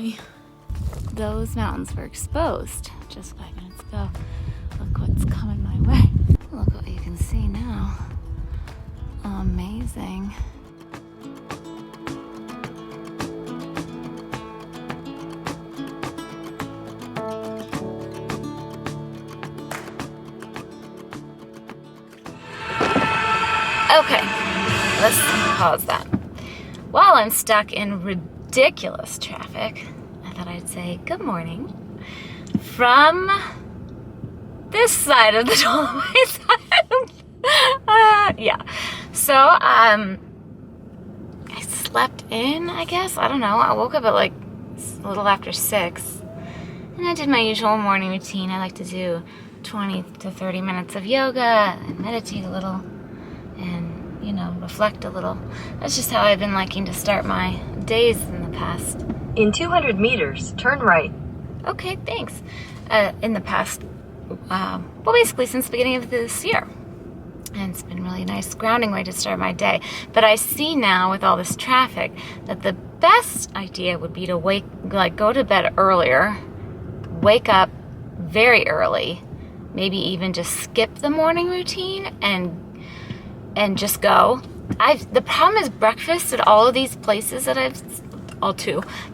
Finally, those mountains were exposed just 5 minutes ago. Look what's coming my way. Look what you can see now. Amazing. Okay, let's pause that. While I'm stuck in ridiculous traffic, I thought I'd say good morning from this side of the Dolomites. Yeah. So, I slept in, I guess. I don't know. I woke up at like a little after 6. And I did my usual morning routine. I like to do 20 to 30 minutes of yoga and meditate a little and, you know, reflect a little. That's just how I've been liking to start my days in the past. In 200 meters, turn right. Okay, thanks. In the past, well, basically since the beginning of this year. And it's been really nice grounding way to start my day. But I see now with all this traffic that the best idea would be to go to bed earlier, wake up very early, maybe even just skip the morning routine and just go. The problem is breakfast at all of these places that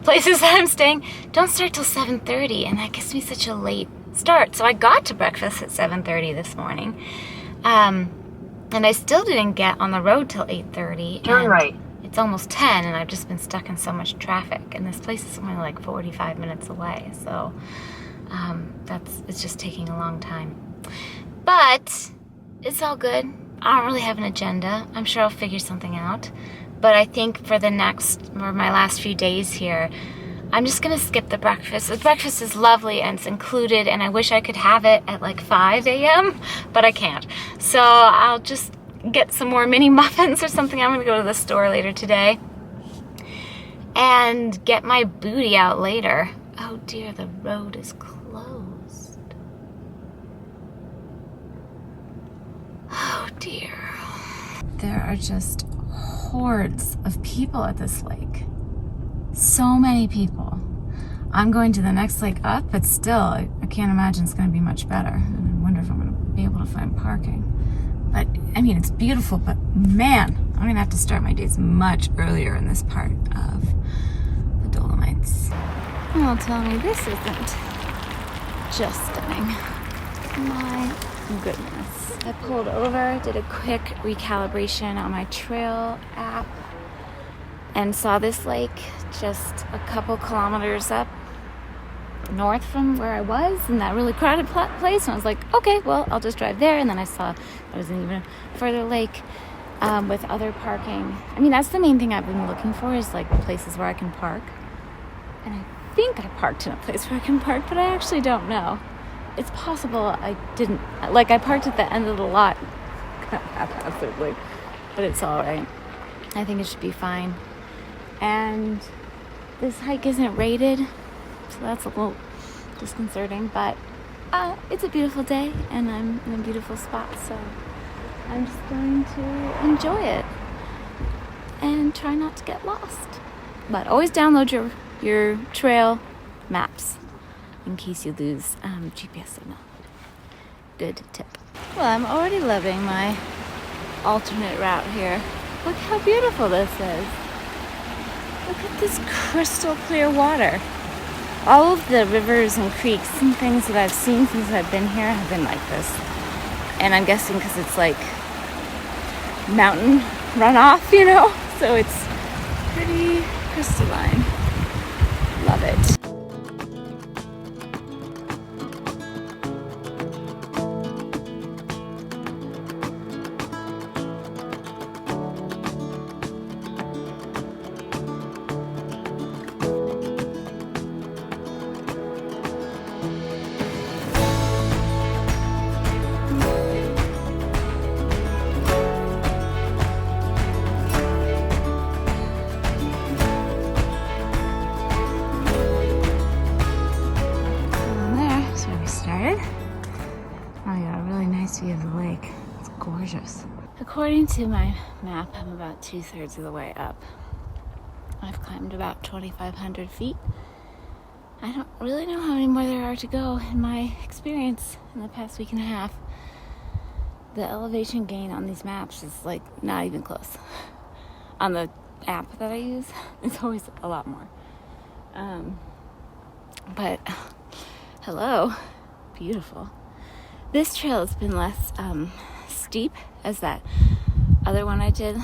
places that I'm staying don't start till 7:30, and that gives me such a late start. So I got to breakfast at 7:30 this morning. And I still didn't get on the road till 8:30. Turn right. It's almost 10, and I've just been stuck in so much traffic. And this place is only like 45 minutes away, so it's just taking a long time. But it's all good. I don't really have an agenda. I'm sure I'll figure something out. But I think for my last few days here, I'm just gonna skip the breakfast. The breakfast is lovely and it's included, and I wish I could have it at like 5 a.m., but I can't. So I'll just get some more mini muffins or something. I'm gonna go to the store later today and get my booty out later. Oh dear, the road is closed. Oh dear. There are just hordes of people at this lake. So many people. I'm going to the next lake up, but still, I can't imagine it's going to be much better. And I wonder if I'm going to be able to find parking. But, I mean, it's beautiful, but man, I'm going to have to start my days much earlier in this part of the Dolomites. Well, tell me this isn't just stunning. My goodness. I pulled over, did a quick recalibration on my trail app, and saw this lake just a couple kilometers up north from where I was in that really crowded place. And I was like, okay, well, I'll just drive there. And then I saw there was an even further lake with other parking. I mean, that's the main thing I've been looking for, is like places where I can park. And I think I parked in a place where I can park, but I actually don't know. It's possible I didn't. Like, I parked at the end of the lot haphazardly, but it's all right. I think it should be fine. And this hike isn't rated, so that's a little disconcerting, but it's a beautiful day and I'm in a beautiful spot, so I'm just going to enjoy it and try not to get lost. But always download your trail maps in case you lose GPS signal. Good tip. Well, I'm already loving my alternate route here. Look how beautiful this is. Look at this crystal clear water. All of the rivers and creeks and things that I've seen since I've been here have been like this. And I'm guessing because it's like mountain runoff, you know? So it's pretty crystalline. Love it. View of the lake. It's gorgeous. According to my map, I'm about 2/3 of the way up. I've climbed about 2,500 feet, I don't really know how many more there are to go in my experience in the past week and a half. The elevation gain on these maps is like not even close. On the app that I use, it's always a lot more. But hello, beautiful. This trail has been less steep as that other one I did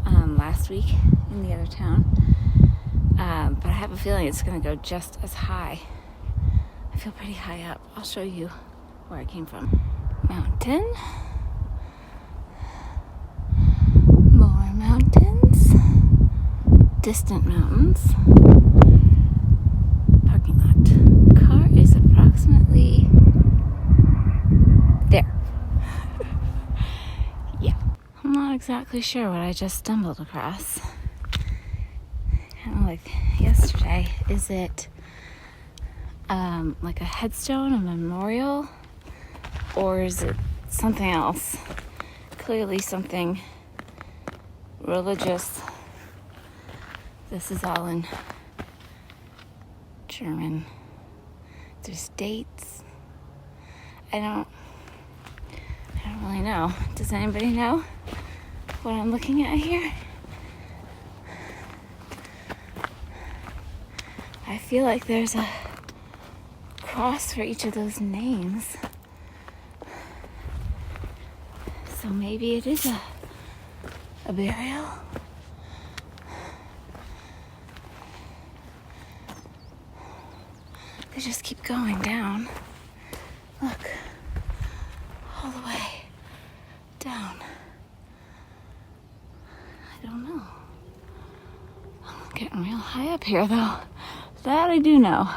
last week in the other town. But I have a feeling it's going to go just as high. I feel pretty high up. I'll show you where I came from. Mountain. More mountains. Distant mountains. Parking lot. Car is approximately there. Yeah. I'm not exactly sure what I just stumbled across. Kind of like yesterday. Is it like a headstone, a memorial, or is it something else? Clearly something religious. This is all in German. There's dates. I don't really know. Does anybody know what I'm looking at here? I feel like there's a cross for each of those names. So maybe it is a burial. They just keep going down. Look, all the way down. I don't know. I'm getting real high up here though. That I do know.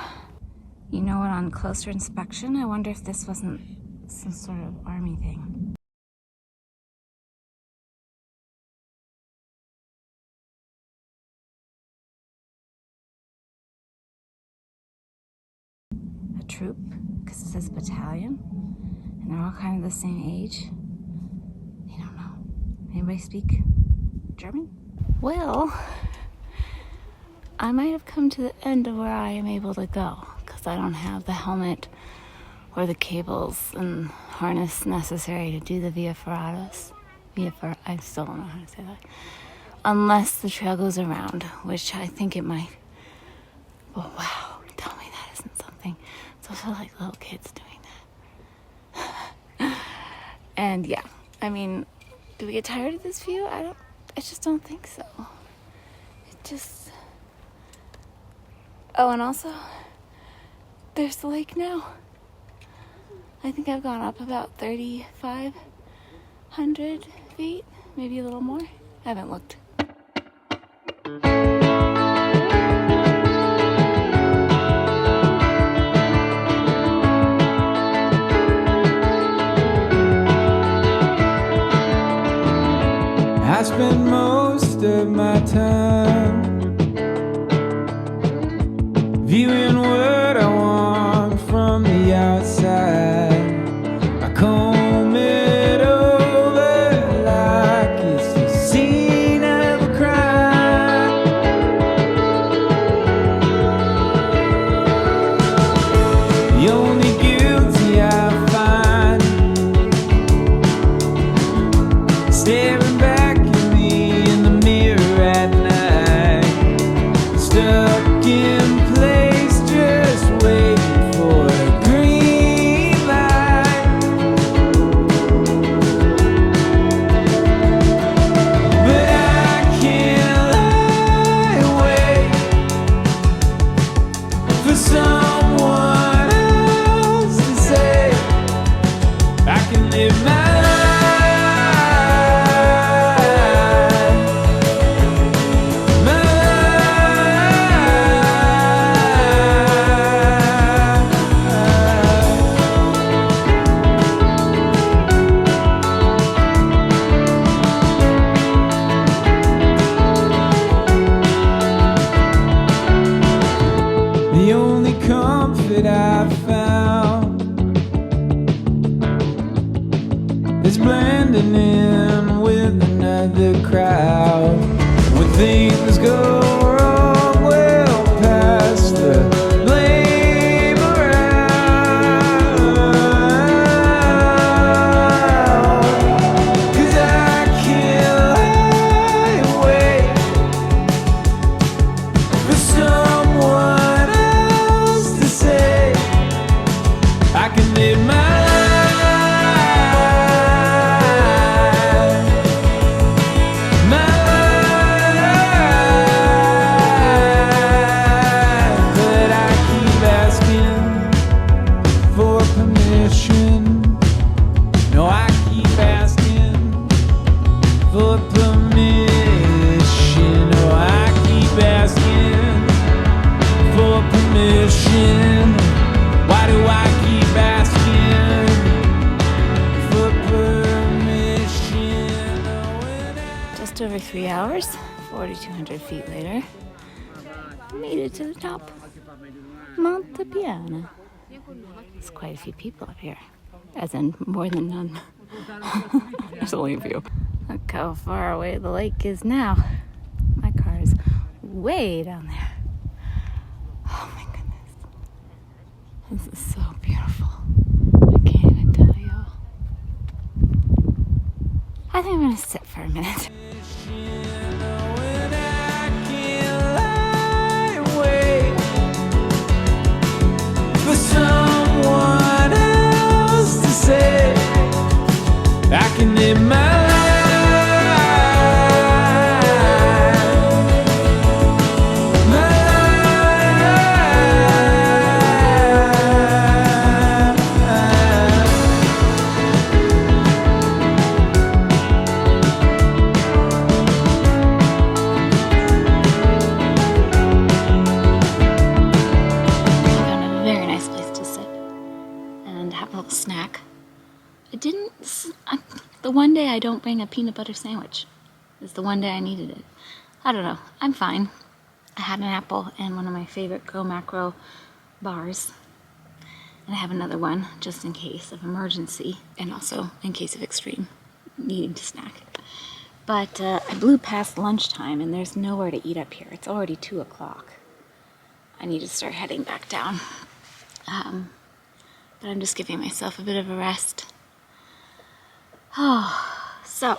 You know what, on closer inspection, I wonder if this wasn't some sort of army thing. A troop, because it says battalion, and they're all kind of the same age. I don't know. Anybody speak German? Well, I might have come to the end of where I am able to go, because I don't have the helmet or the cables and harness necessary to do the Via Ferratas. I still don't know how to say that. Unless the trail goes around, which I think it might. Oh wow, tell me that isn't something. It's also like little kids doing that. And yeah, I mean, do we get tired of this view? I just don't think so. It just... Oh, and also, there's the lake now. I think I've gone up about 3,500 feet, maybe a little more. I haven't looked. I spend most of my time viewing what I want from the outside. I comb it over like it's the scene of a crime. The only guilty I find staring back at me in the mirror at night, stuck in place, just waiting for a green light. But I can't lie, wait for someone else to say I can live my the only comfort I found is blending in with another crowd. When things go wrong, we'll pass the blame over 3 hours, 4,200 feet later, made it to the top. Monte Piano. There's quite a few people up here, as in more than none. There's only a few. Look how far away the lake is now. My car is way down there. Oh my goodness. This is so beautiful. I can't even tell you. I think I'm gonna sit for a minute. Someone else to say I can live my life. Snack. The one day I don't bring a peanut butter sandwich is the one day I needed it. I don't know. I'm fine. I had an apple and one of my favorite Go Macro bars. And I have another one just in case of emergency and also in case of extreme needing to snack. But I blew past lunchtime and there's nowhere to eat up here. It's already 2 o'clock. I need to start heading back down. But I'm just giving myself a bit of a rest. Oh, so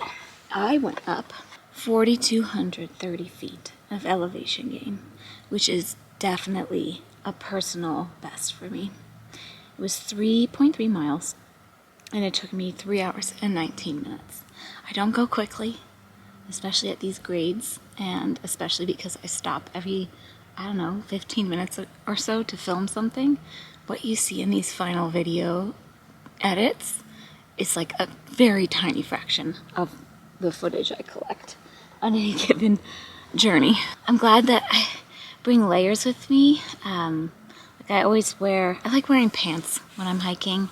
I went up 4,230 feet of elevation gain, which is definitely a personal best for me. It was 3.3 miles, and it took me 3 hours and 19 minutes. I don't go quickly, especially at these grades, and especially because I stop every, 15 minutes or so to film something. What you see in these final video edits is like a very tiny fraction of the footage I collect on any given journey. I'm glad that I bring layers with me. I like wearing pants when I'm hiking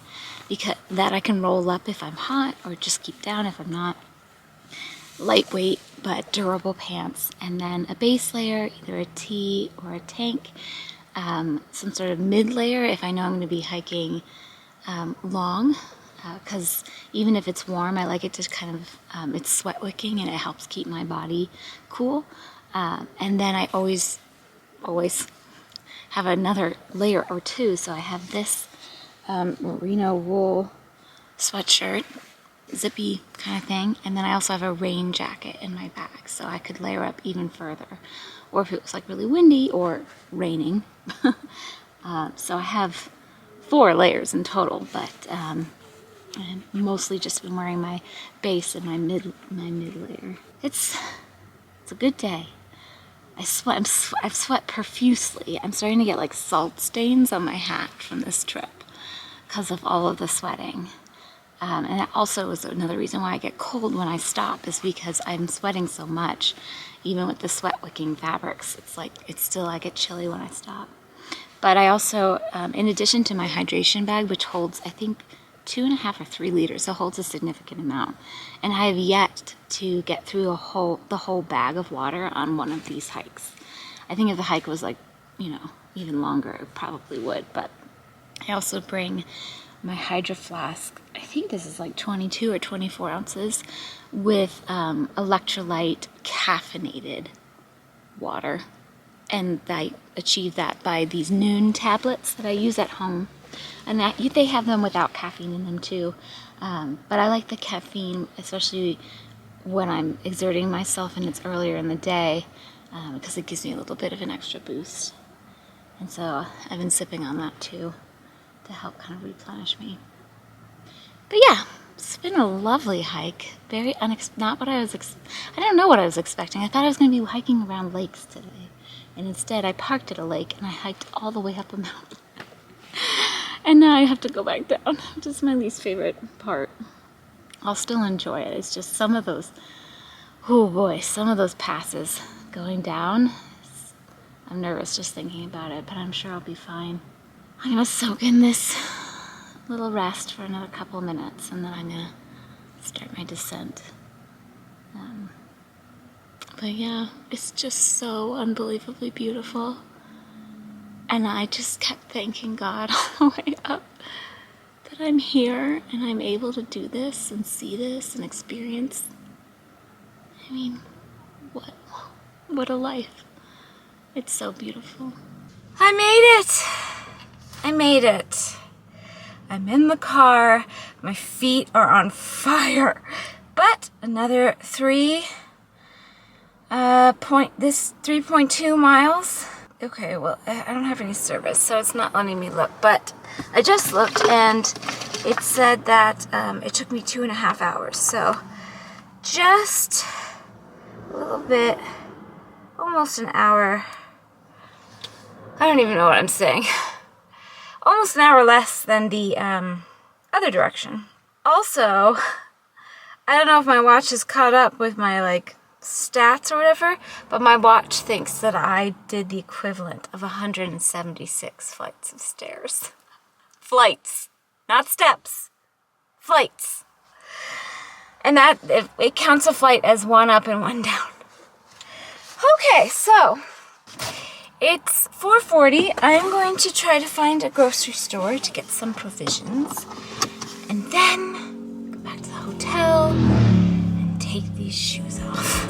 because that I can roll up if I'm hot or just keep down if I'm not. Lightweight but durable pants, and then a base layer, either a tee or a tank. Some sort of mid layer if I know I'm going to be hiking long, because even if it's warm, I like it to kind of, it's sweat wicking and it helps keep my body cool. And then I always have another layer or two, so I have this merino wool sweatshirt, zippy kind of thing, and then I also have a rain jacket in my bag, so I could layer up even further, or if it was like really windy or raining. So I have 4 layers in total, but I've mostly just been wearing my base and my mid layer. It's a good day. I've sweat profusely. I'm starting to get like salt stains on my hat from this trip because of all of the sweating. And that also is another reason why I get cold when I stop, is because I'm sweating so much. Even with the sweat wicking fabrics, I get chilly when I stop. But I also, in addition to my hydration bag, which holds, I think, 2.5 or 3 liters, so it holds a significant amount. And I have yet to get through the whole bag of water on one of these hikes. I think if the hike was even longer, it probably would. But I also bring my Hydro Flask. I think this is like 22 or 24 ounces with electrolyte caffeinated water. And I achieve that by these Noon tablets that I use at home. And they have them without caffeine in them too. But I like the caffeine, especially when I'm exerting myself and it's earlier in the day, because it gives me a little bit of an extra boost. And so I've been sipping on that too to help kind of replenish me. But yeah, it's been a lovely hike. Very not what I was I don't know what I was expecting. I thought I was going to be hiking around lakes today. And instead I parked at a lake and I hiked all the way up a mountain. And now I have to go back down, which is my least favorite part. I'll still enjoy it. It's just some of those passes going down. I'm nervous just thinking about it, but I'm sure I'll be fine. I'm gonna soak in this little rest for another couple of minutes, and then I'm gonna start my descent. But yeah, it's just so unbelievably beautiful. And I just kept thanking God all the way up that I'm here and I'm able to do this and see this and experience. I mean, what a life. It's so beautiful. I made it! I made it. I'm in the car. My feet are on fire. But another 3.2 miles. Okay, well, I don't have any service, so it's not letting me look. But I just looked, and it said that it took me 2.5 hours. So just a little bit, almost an hour. I don't even know what I'm saying. Almost an hour less than the other direction. Also, I don't know if my watch is caught up with my like stats or whatever, but my watch thinks that I did the equivalent of 176 flights of stairs. Flights, not steps. Flights. And that it counts a flight as one up and one down. Okay, so it's 4:40. I'm going to try to find a grocery store to get some provisions. And then go back to the hotel and take these shoes off.